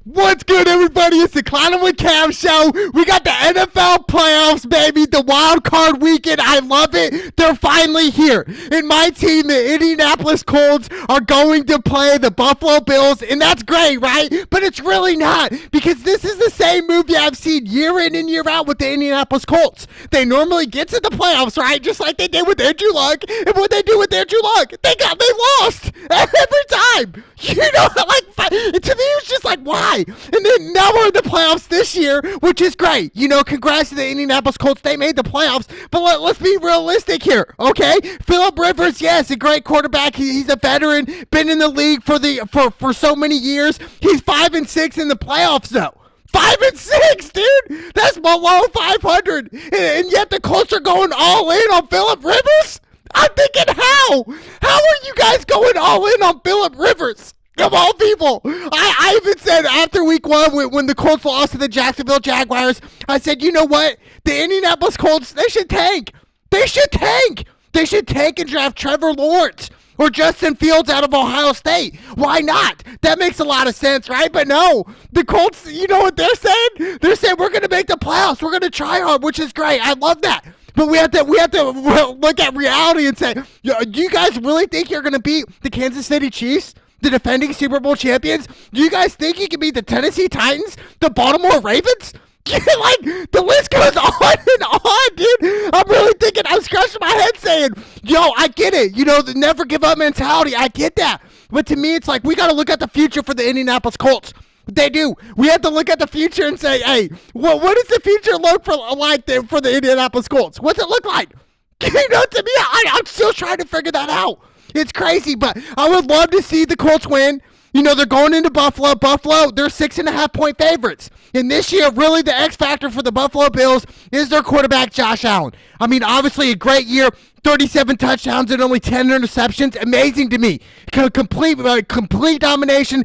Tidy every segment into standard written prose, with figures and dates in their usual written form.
What's good, everybody? It's the Clown with Cam show. We got the NFL playoffs, baby. The wild card weekend. I love it. They're finally here. And my team, the Indianapolis Colts, are going to play the Buffalo Bills. And that's great, right? But it's really not. Because this is the same movie I've seen year in and year out with the Indianapolis Colts. They normally get to the playoffs, right? Just like they did with Andrew Luck. And what they do with Andrew Luck, they lost every time. You know, like, to me, it was just like, why? And then now we're in the playoffs this year, which is great. You know, congrats to the Indianapolis Colts. They made the playoffs. But let's be realistic here, okay? Phillip Rivers, yes, a great quarterback. He's a veteran, been in the league for so many years. He's 5-6 in the playoffs, though. 5-6, dude. That's below 500. And yet the Colts are going all in on Phillip Rivers? I'm thinking, how? How are you guys going all in on Phillip Rivers? Of all people, I even said after week one when the Colts lost to the Jacksonville Jaguars, I said, you know what? The Indianapolis Colts, they should tank. They should tank. They should tank and draft Trevor Lawrence or Justin Fields out of Ohio State. Why not? That makes a lot of sense, right? But no, the Colts, you know what they're saying? They're saying we're going to make the playoffs. We're going to try hard, which is great. I love that. But we have to look at reality and say, do you guys really think you're going to beat the Kansas City Chiefs? The defending Super Bowl champions? Do you guys think you can beat the Tennessee Titans? The Baltimore Ravens? Like, the list goes on and on, dude. I'm really thinking, I'm scratching my head saying, yo, I get it. You know, the never give up mentality. I get that. But to me, it's like, we got to look at the future for the Indianapolis Colts. They do. We have to look at the future and say, hey, what does the future look for the Indianapolis Colts? What's it look like? You know, to me, I'm still trying to figure that out. It's crazy, but I would love to see the Colts win. You know, they're going into Buffalo. Buffalo, they're 6.5-point favorites. And this year, really the X factor for the Buffalo Bills is their quarterback, Josh Allen. I mean, obviously a great year. 37 touchdowns and only 10 interceptions. Amazing to me. Complete domination.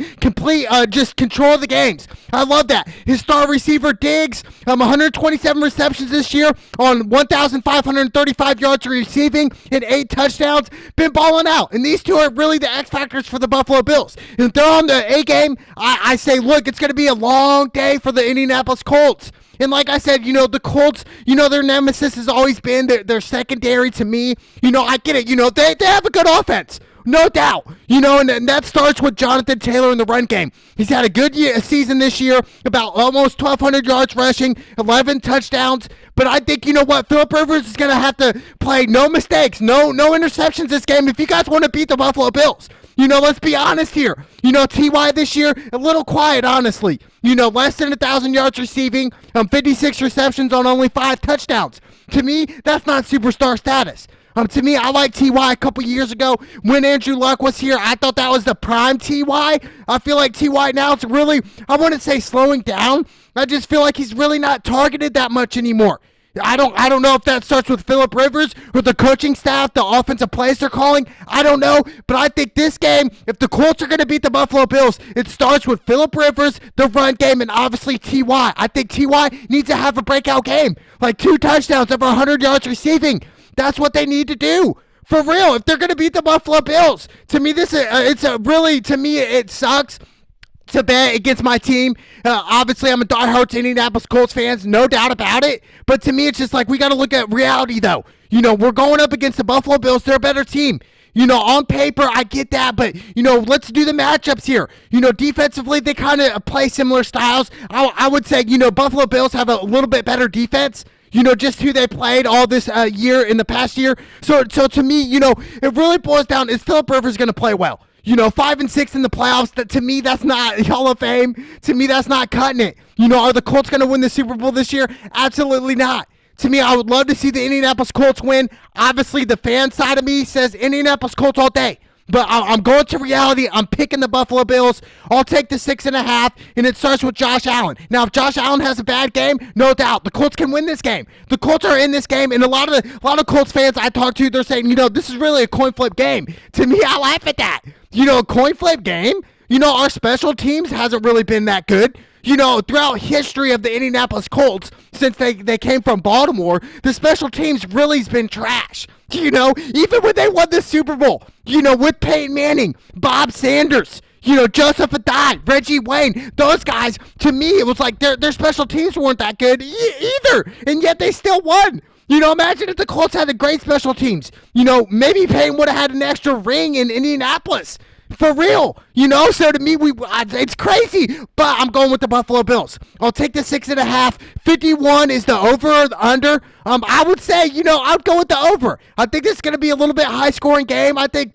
Just control of the games. I love that. His star receiver, Diggs, 127 receptions this year on 1,535 yards receiving and 8 touchdowns. Been balling out. And these two are really the X factors for the Buffalo Bills. And if they're on the A game, I say, look, it's going to be a long day for the Indianapolis Colts. And like I said, you know, the Colts, you know, their nemesis has always been their secondary to me. You know, I get it. You know, they have a good offense. No doubt. You know, and that starts with Jonathan Taylor in the run game. He's had a good season this year, about almost 1,200 yards rushing, 11 touchdowns. But I think, you know what, Phillip Rivers is going to have to play no mistakes, no interceptions this game if you guys want to beat the Buffalo Bills. You know, let's be honest here. You know, T.Y. this year, a little quiet, honestly. You know, less than 1,000 yards receiving, 56 receptions on only 5 touchdowns. To me, that's not superstar status. To me, I like T.Y. a couple years ago when Andrew Luck was here. I thought that was the prime T.Y. I feel like T.Y. now is really, I wouldn't say slowing down. I just feel like he's really not targeted that much anymore. I don't know if that starts with Phillip Rivers or the coaching staff, the offensive plays they're calling. I don't know, but I think this game, if the Colts are going to beat the Buffalo Bills, it starts with Phillip Rivers, the run game, and obviously T.Y. I think T.Y. needs to have a breakout game, like 2 touchdowns, over 100 yards receiving. That's what they need to do. For real, if they're going to beat the Buffalo Bills. To me, it sucks to bet against my team. Obviously, I'm a diehard Indianapolis Colts fans, no doubt about it. But to me, it's just like we got to look at reality, though. You know, we're going up against the Buffalo Bills. They're a better team. You know, on paper, I get that, but, you know, let's do the matchups here. You know, defensively, they kind of play similar styles. I would say, you know, Buffalo Bills have a little bit better defense. You know, just who they played all this year in the past year. So to me, you know, it really boils down, is Phillip Rivers going to play well? You know, 5-6 in the playoffs, to me, that's not Hall of Fame. To me, that's not cutting it. You know, are the Colts going to win the Super Bowl this year? Absolutely not. To me, I would love to see the Indianapolis Colts win. Obviously, the fan side of me says Indianapolis Colts all day. But I'm going to reality. I'm picking the Buffalo Bills. I'll take the 6.5, and it starts with Josh Allen. Now, if Josh Allen has a bad game, no doubt, the Colts can win this game. The Colts are in this game, and a lot of Colts fans I talk to, they're saying, you know, this is really a coin flip game. To me, I laugh at that. You know, a coin flip game? You know, our special teams hasn't really been that good. You know, throughout history of the Indianapolis Colts, since they came from Baltimore, the special teams really has been trash. You know, even when they won the Super Bowl, you know, with Peyton Manning, Bob Sanders, Joseph Adai, Reggie Wayne, those guys, to me, it was like their special teams weren't that good either, and yet they still won. Imagine if the Colts had a great special teams. Maybe Payne would have had an extra ring in Indianapolis. For real, so to me, it's crazy, but I'm going with the Buffalo Bills. I'll take the 6.5. 51 is the over or the under. I would say, I'd go with the over. I think this is going to be a little bit high-scoring game. I think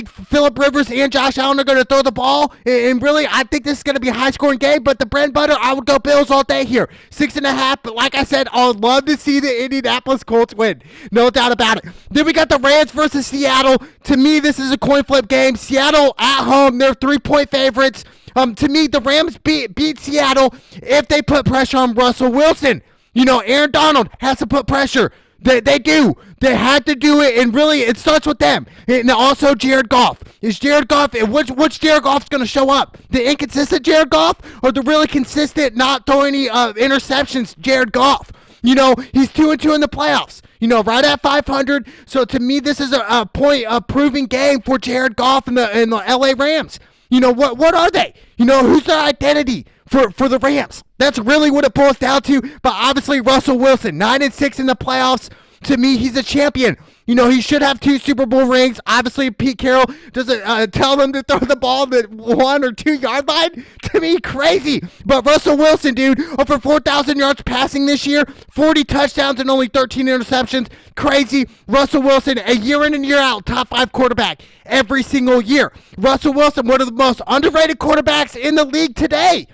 Phillip Rivers and Josh Allen are going to throw the ball, and really, I think this is going to be a high-scoring game, but the bread and butter, I would go Bills all day here. 6.5, but like I said, I would love to see the Indianapolis Colts win. No doubt about it. Then we got the Rams versus Seattle. To me, this is a coin flip game. Seattle at home, they're 3-point favorites. To me, the Rams beat Seattle if they put pressure on Russell Wilson. Aaron Donald has to put pressure. They do. They had to do it, and really, it starts with them. And also Jared Goff. Is Jared Goff, which Jared Goff's going to show up? The inconsistent Jared Goff or the really consistent, not throwing any interceptions Jared Goff? He's 2-2 in the playoffs. Right at 500. So to me, this is a point of proving game for Jared Goff and the LA Rams. What are they? Who's their identity for the Rams? That's really what it boils down to. But obviously, Russell Wilson, 9-6 in the playoffs. To me, he's a champion. He should have 2 Super Bowl rings. Obviously, Pete Carroll doesn't tell them to throw the ball at 1 or 2 yard line. To me, crazy. But Russell Wilson, dude, over 4,000 yards passing this year, 40 touchdowns and only 13 interceptions. Crazy. Russell Wilson, a year in and year out, top 5 quarterback every single year. Russell Wilson, one of the most underrated quarterbacks in the league today.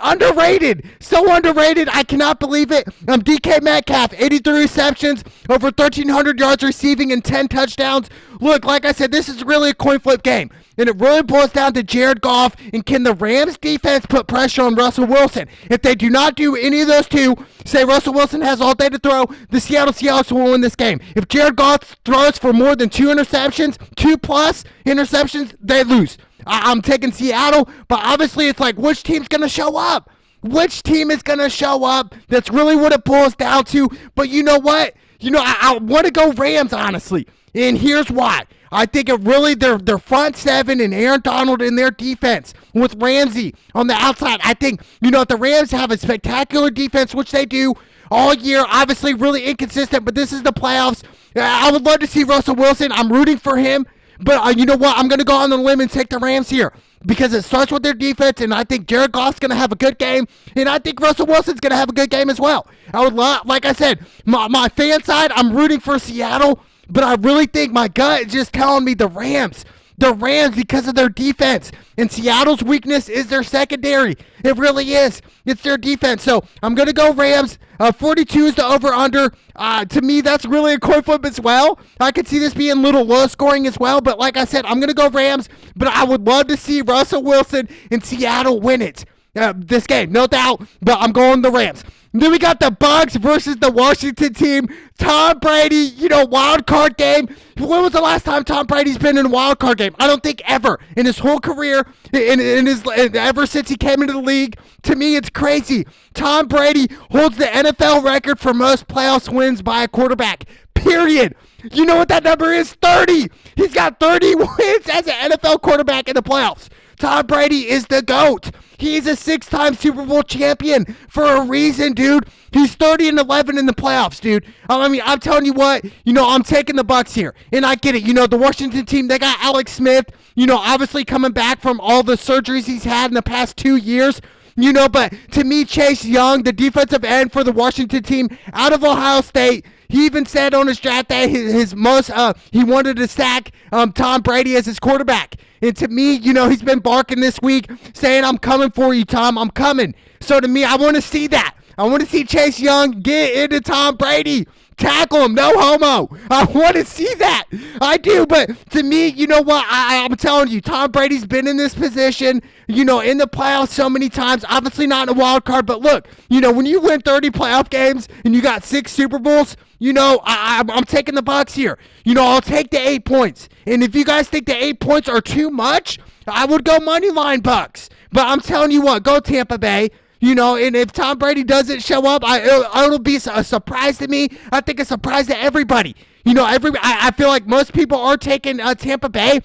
Underrated. So underrated. I cannot believe it. DK Metcalf, 83 receptions, over 1,300 yards receiving and 10 touchdowns. Look, like I said, this is really a coin flip game. And it really boils down to Jared Goff and can the Rams defense put pressure on Russell Wilson. If they do not do any of those two, say Russell Wilson has all day to throw, the Seattle Seahawks will win this game. If Jared Goff throws for more than 2 interceptions, 2+ interceptions, they lose. I'm taking Seattle, but obviously it's like, which team's going to show up? Which team is going to show up? That's really what it boils down to. But you know what? I want to go Rams, honestly. And here's why. I think it really, their front seven and Aaron Donald in their defense with Ramsey on the outside. I think, if the Rams have a spectacular defense, which they do all year, obviously really inconsistent, but this is the playoffs. I would love to see Russell Wilson. I'm rooting for him. But you know what? I'm going to go on the limb and take the Rams here because it starts with their defense, and I think Jared Goff's going to have a good game, and I think Russell Wilson's going to have a good game as well. I would love, like I said, my fan side, I'm rooting for Seattle, but I really think my gut is just telling me the Rams. The Rams because of their defense. And Seattle's weakness is their secondary. It really is. It's their defense. So I'm going to go Rams. 42 is the over-under. To me, that's really a coin flip as well. I could see this being a little low scoring as well. But like I said, I'm going to go Rams. But I would love to see Russell Wilson and Seattle win it. This game, no doubt. But I'm going the Rams. And then we got the Bucs versus the Washington team. Tom Brady, wild card game. When was the last time Tom Brady's been in a wild card game? I don't think ever in his whole career, ever since he came into the league. To me, it's crazy. Tom Brady holds the NFL record for most playoffs wins by a quarterback. Period. You know what that number is? 30. He's got 30 wins as an NFL quarterback in the playoffs. Tom Brady is the GOAT. He's a 6-time Super Bowl champion for a reason, dude. He's 30-11 in the playoffs, dude. I'm telling you what, I'm taking the Bucs here. And I get it. The Washington team, they got Alex Smith, obviously coming back from all the surgeries he's had in the past 2 years. But to me, Chase Young, the defensive end for the Washington team out of Ohio State, he even said on his draft day he wanted to sack Tom Brady as his quarterback. And to me, he's been barking this week saying, I'm coming for you, Tom. I'm coming. So to me, I want to see that. I want to see Chase Young get into Tom Brady. Tackle him. No homo. I want to see that. I do. But to me, you know what? I'm telling you, Tom Brady's been in this position, in the playoffs so many times. Obviously not in a wild card. But look, when you win 30 playoff games and you got 6 Super Bowls, I'm taking the Bucs here. I'll take the 8 points. And if you guys think the 8 points are too much, I would go money line Bucs. But I'm telling you what, go Tampa Bay. And if Tom Brady doesn't show up, it'll be a surprise to me. I think a surprise to everybody. I feel like most people are taking Tampa Bay.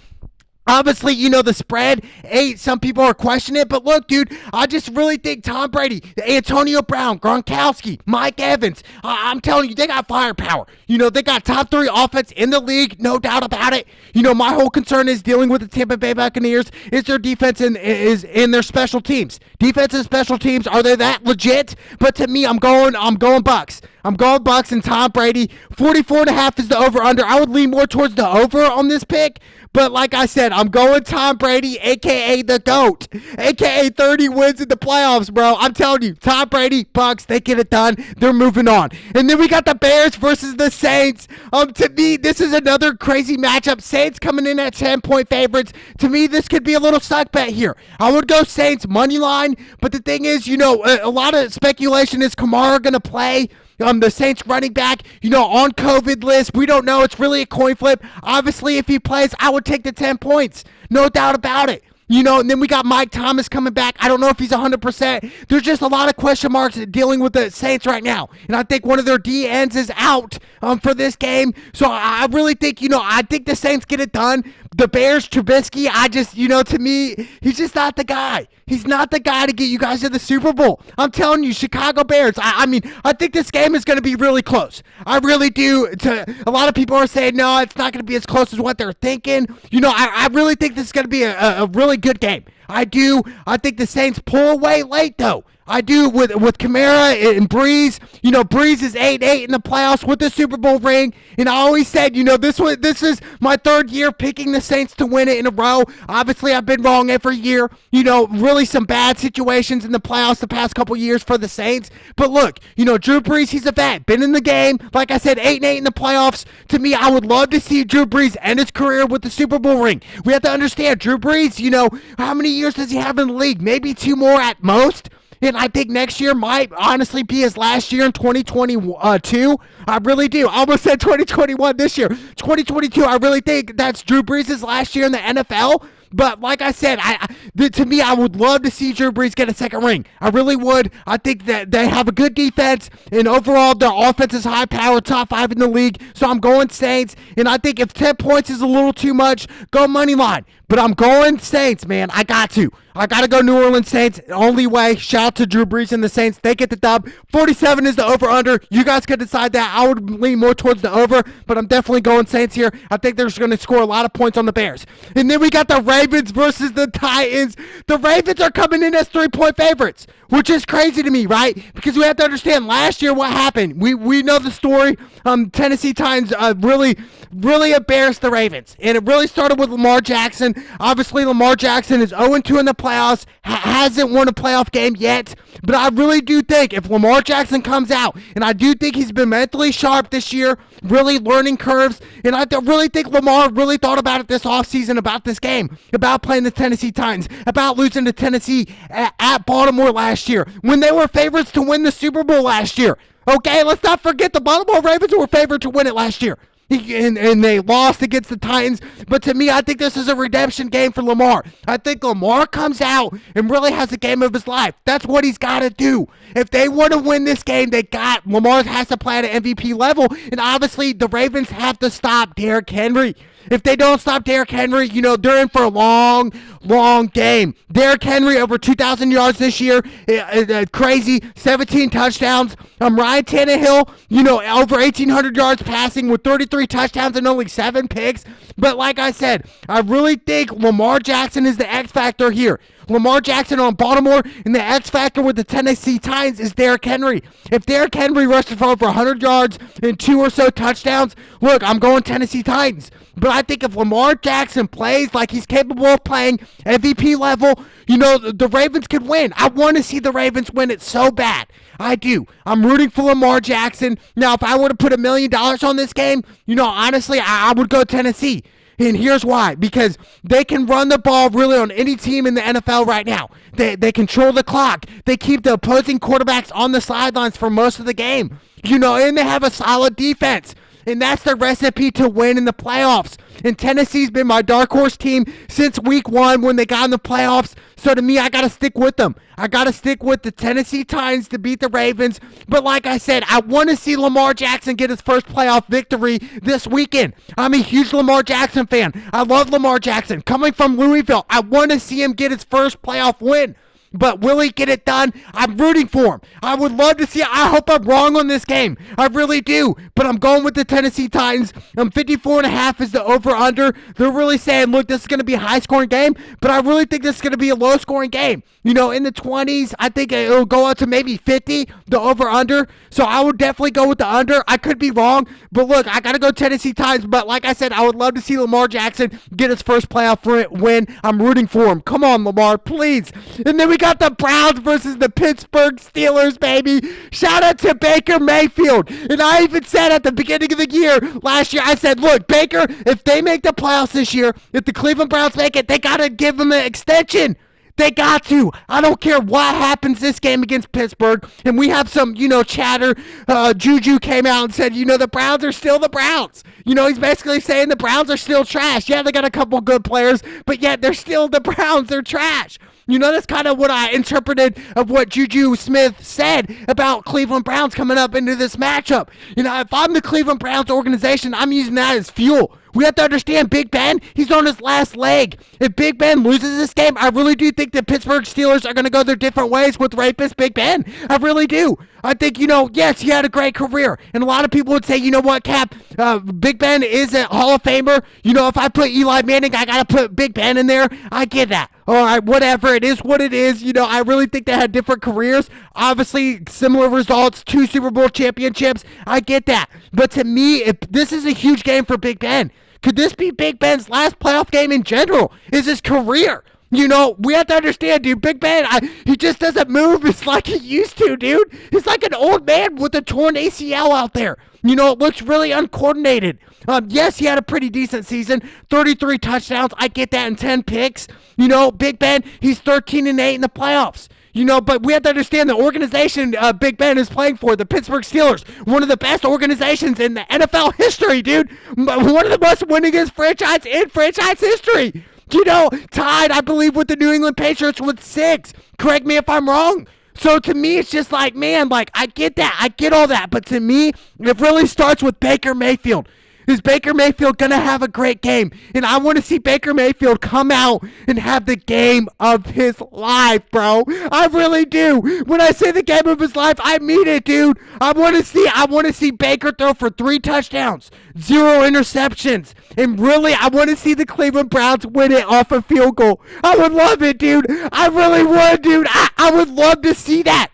Obviously, the spread ain't, some people are questioning it, but look, dude, I just really think Tom Brady, Antonio Brown, Gronkowski, Mike Evans, I'm telling you, they got firepower. They got top 3 offense in the league, no doubt about it. My whole concern is dealing with the Tampa Bay Buccaneers is their defense and is in their special teams. Defense and special teams, are they that legit? But to me, I'm going Bucks. I'm going Bucks and Tom Brady. 44.5 is the over-under. I would lean more towards the over on this pick. But like I said, I'm going Tom Brady, a.k.a. the GOAT, a.k.a. 30 wins in the playoffs, bro. I'm telling you, Tom Brady, Bucks, they get it done. They're moving on. And then we got the Bears versus the Saints. To me, this is another crazy matchup. Saints coming in at 10-point favorites. To me, this could be a little suck bet here. I would go Saints money line, but the thing is, a lot of speculation is Kamara going to play. The Saints running back, on COVID list. We don't know. It's really a coin flip. Obviously, if he plays, I would take the 10 points. No doubt about it. And then we got Mike Thomas coming back. I don't know if he's 100%. There's just a lot of question marks dealing with the Saints right now. And I think one of their DNs is out for this game. So I really think, I think the Saints get it done. The Bears, Trubisky, to me, he's just not the guy. He's not the guy to get you guys to the Super Bowl. I'm telling you, Chicago Bears. I think this game is going to be really close. I really do. A lot of people are saying, no, it's not going to be as close as what they're thinking. I really think this is going to be a really good game. I do. I think the Saints pull away late, though. I do with Kamara and Breeze. Breeze is 8-8 in the playoffs with the Super Bowl ring. And I always said, this is my 3rd year picking the Saints to win it in a row. Obviously, I've been wrong every year. Really some bad situations in the playoffs the past couple years for the Saints. But look, Drew Brees, he's a vet. Been in the game. Like I said, 8-8 in the playoffs. To me, I would love to see Drew Brees end his career with the Super Bowl ring. We have to understand, Drew Brees, how many years does he have in the league? Maybe 2 more at most. And I think next year might honestly be his last year in 2022. I really do. I almost said 2021 this year. 2022, I really think that's Drew Brees' last year in the NFL. But like I said, to me, I would love to see Drew Brees get a 2nd ring. I really would. I think that they have a good defense, and overall, their offense is high power, top 5 in the league. So I'm going Saints, and I think if 10 points is a little too much, go money line. But I'm going Saints, man. I got to go New Orleans Saints. Only way. Shout out to Drew Brees and the Saints. They get the dub. 47 is the over-under. You guys can decide that. I would lean more towards the over, but I'm definitely going Saints here. I think they're just going to score a lot of points on the Bears. And then we got the Ravens versus the Titans. The Ravens are coming in as 3-point favorites, which is crazy to me, right? Because we have to understand last year what happened. We know the story. Tennessee Titans really embarrassed the Ravens. And it really started with Lamar Jackson. Obviously, Lamar Jackson is 0-2 in the playoffs, hasn't won a playoff game yet. But I really do think if Lamar Jackson comes out, and I do think he's been mentally sharp this year, really learning curves, and I really think Lamar really thought about it this offseason, about this game, about playing the Tennessee Titans, about losing to Tennessee at Baltimore last year, when they were favorites to win the Super Bowl last year. Okay, let's not forget the Baltimore Ravens were favored to win it last year. And they lost against the Titans. But to me, I think this is a redemption game for Lamar. I think Lamar comes out and really has a game of his life. That's what he's got to do. If they want to win this game, Lamar has to play at an MVP level. And obviously, the Ravens have to stop Derrick Henry. If they don't stop Derrick Henry, they're in for a long, long game. Derrick Henry over 2,000 yards this year. Crazy. 17 touchdowns. Ryan Tannehill, over 1,800 yards passing with 33 touchdowns and only 7 picks. But like I said, I really think Lamar Jackson is the X factor here. Lamar Jackson on Baltimore, and the X factor with the Tennessee Titans is Derrick Henry. If Derrick Henry rushes for over 100 yards and 2 or so touchdowns, look, I'm going Tennessee Titans. But I think if Lamar Jackson plays like he's capable of playing MVP level, the Ravens could win. I want to see the Ravens win it so bad. I do. I'm rooting for Lamar Jackson. Now, if I were to put $1 million on this game, honestly, I would go Tennessee. And here's why. Because they can run the ball really on any team in the NFL right now. They control the clock. They keep the opposing quarterbacks on the sidelines for most of the game. And they have a solid defense. and that's the recipe to win in the playoffs. And Tennessee's been my dark horse team since week 1 when they got in the playoffs. So to me, I got to stick with them. I got to stick with the Tennessee Titans to beat the Ravens. But like I said, I want to see Lamar Jackson get his first playoff victory this weekend. I'm a huge Lamar Jackson fan. I love Lamar Jackson. Coming from Louisville, I want to see him get his first playoff win. But will he get it done? I'm rooting for him. I would love to see it. I hope I'm wrong on this game. I really do. But I'm going with the Tennessee Titans. 54.5 is the over-under. They're really saying, look, this is going to be a high-scoring game. But I really think this is going to be a low-scoring game. You know, in the 20s, I think it'll go up to maybe 50, the over-under. So I would definitely go with the under. I could be wrong. But look, I got to go Tennessee Titans. But like I said, I would love to see Lamar Jackson get his first playoff win. I'm rooting for him. Come on, Lamar, please. And then we got the Browns versus the Pittsburgh Steelers, baby. Shout out to Baker Mayfield. And I even said at the beginning of the year, last year, I said, look, Baker, if they make the playoffs this year, if the Cleveland Browns make it, they got to give him an extension. They got to. I don't care what happens this game against Pittsburgh. And we have some, chatter. Juju came out and said, the Browns are still the Browns. He's basically saying the Browns are still trash. Yeah, they got a couple good players, but yet they're still the Browns. They're trash. That's kind of what I interpreted of what Juju Smith said about Cleveland Browns coming up into this matchup. If I'm the Cleveland Browns organization, I'm using that as fuel. We have to understand Big Ben, he's on his last leg. If Big Ben loses this game, I really do think the Pittsburgh Steelers are going to go their different ways with rapist Big Ben. I really do. I think, yes, he had a great career. And a lot of people would say, you know what, Cap, Big Ben is a Hall of Famer. If I put Eli Manning, I got to put Big Ben in there. I get that. All right, whatever. It is what it is. I really think they had different careers. Obviously, similar results, 2 Super Bowl championships. I get that. But to me, this is a huge game for Big Ben. Could this be Big Ben's last playoff game in general? Is his career? We have to understand, dude, Big Ben, he just doesn't move. It's like he used to, dude. He's like an old man with a torn ACL out there. It looks really uncoordinated. Yes, he had a pretty decent season. 33 touchdowns. I get that, in 10 picks. Big Ben, he's 13-8 in the playoffs. But we have to understand the organization Big Ben is playing for, the Pittsburgh Steelers, one of the best organizations in the NFL history, dude. One of the most winningest franchise in franchise history. Tied, I believe, with the New England Patriots with 6. Correct me if I'm wrong. So to me, it's just like, man, I get that. I get all that. But to me, it really starts with Baker Mayfield. Is Baker Mayfield going to have a great game? And I want to see Baker Mayfield come out and have the game of his life, bro. I really do. When I say the game of his life, I mean it, dude. I want to see Baker throw for 3 touchdowns, 0 interceptions. And really, I want to see the Cleveland Browns win it off a field goal. I would love it, dude. I really would, dude. I would love to see that.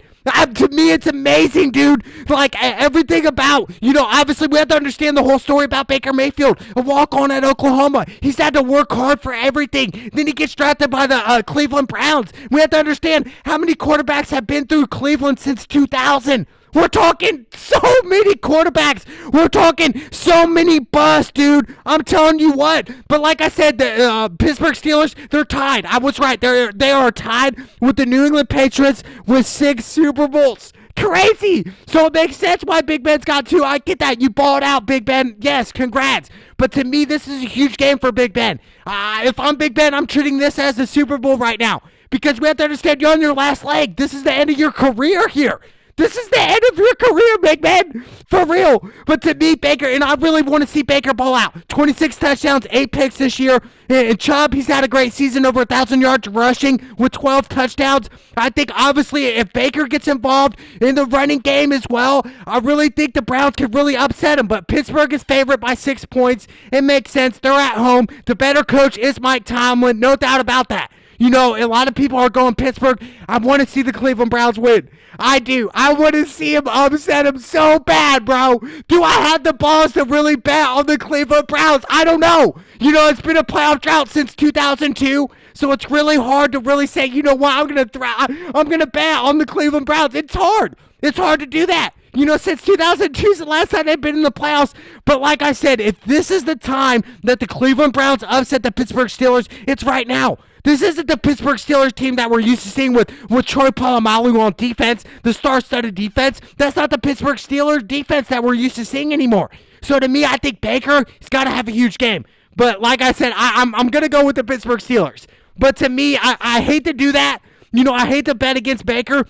To me, it's amazing, dude. Everything about, obviously we have to understand the whole story about Baker Mayfield. A walk-on at Oklahoma. He's had to work hard for everything. Then he gets drafted by the Cleveland Browns. We have to understand how many quarterbacks have been through Cleveland since 2000. We're talking so many quarterbacks. We're talking so many busts, dude. I'm telling you what. But like I said, the Pittsburgh Steelers, they're tied. I was right. They are tied with the New England Patriots with 6 Super Bowls. Crazy. So it makes sense why Big Ben's got 2. I get that. You balled out, Big Ben. Yes, congrats. But to me, this is a huge game for Big Ben. If I'm Big Ben, I'm treating this as a Super Bowl right now. Because we have to understand, you're on your last leg. This is the end of your career here. This is the end of your career, Big Ben. For real. But to me, Baker, and I really want to see Baker ball out. 26 touchdowns, 8 picks this year. And Chubb, he's had a great season, over 1,000 yards rushing with 12 touchdowns. I think, obviously, if Baker gets involved in the running game as well, I really think the Browns could really upset him. But Pittsburgh is favored by 6 points. It makes sense. They're at home. The better coach is Mike Tomlin. No doubt about that. A lot of people are going Pittsburgh. I want to see the Cleveland Browns win. I do. I want to see him upset him so bad, bro. Do I have the balls to really bet on the Cleveland Browns? I don't know. It's been a playoff drought since 2002, so it's really hard to really say, I'm going to bet on the Cleveland Browns. It's hard. It's hard to do that. Since 2002 is the last time they've been in the playoffs. But like I said, if this is the time that the Cleveland Browns upset the Pittsburgh Steelers, it's right now. This isn't the Pittsburgh Steelers team that we're used to seeing with Troy Polamalu on defense, the star-studded defense. That's not the Pittsburgh Steelers defense that we're used to seeing anymore. So to me, I think Baker has got to have a huge game. But like I said, I'm going to go with the Pittsburgh Steelers. But to me, I hate to do that. I hate to bet against Baker.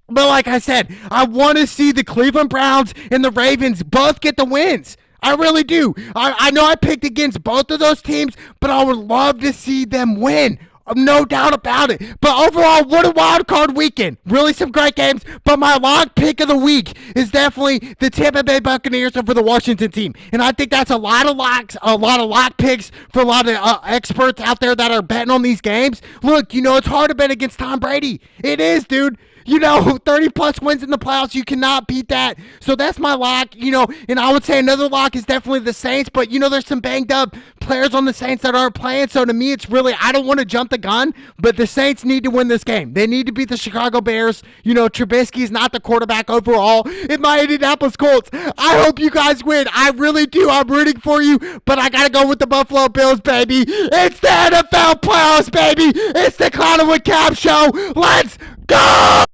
But like I said, I want to see the Cleveland Browns and the Ravens both get the wins. I really do. I know I picked against both of those teams, but I would love to see them win. No doubt about it. But overall, what a wild card weekend. Really some great games. But my lock pick of the week is definitely the Tampa Bay Buccaneers over the Washington team. And I think that's a lot of lock picks for a lot of experts out there that are betting on these games. Look, it's hard to bet against Tom Brady. It is, dude. 30-plus wins in the playoffs, you cannot beat that. So that's my lock, and I would say another lock is definitely the Saints, but, there's some banged-up players on the Saints that aren't playing, so to me, it's really, I don't want to jump the gun, but the Saints need to win this game. They need to beat the Chicago Bears. Trubisky's not the quarterback overall. In my Indianapolis Colts, I hope you guys win. I really do. I'm rooting for you, but I got to go with the Buffalo Bills, baby. It's the NFL playoffs, baby. It's the Clown with Cap show. Let's go!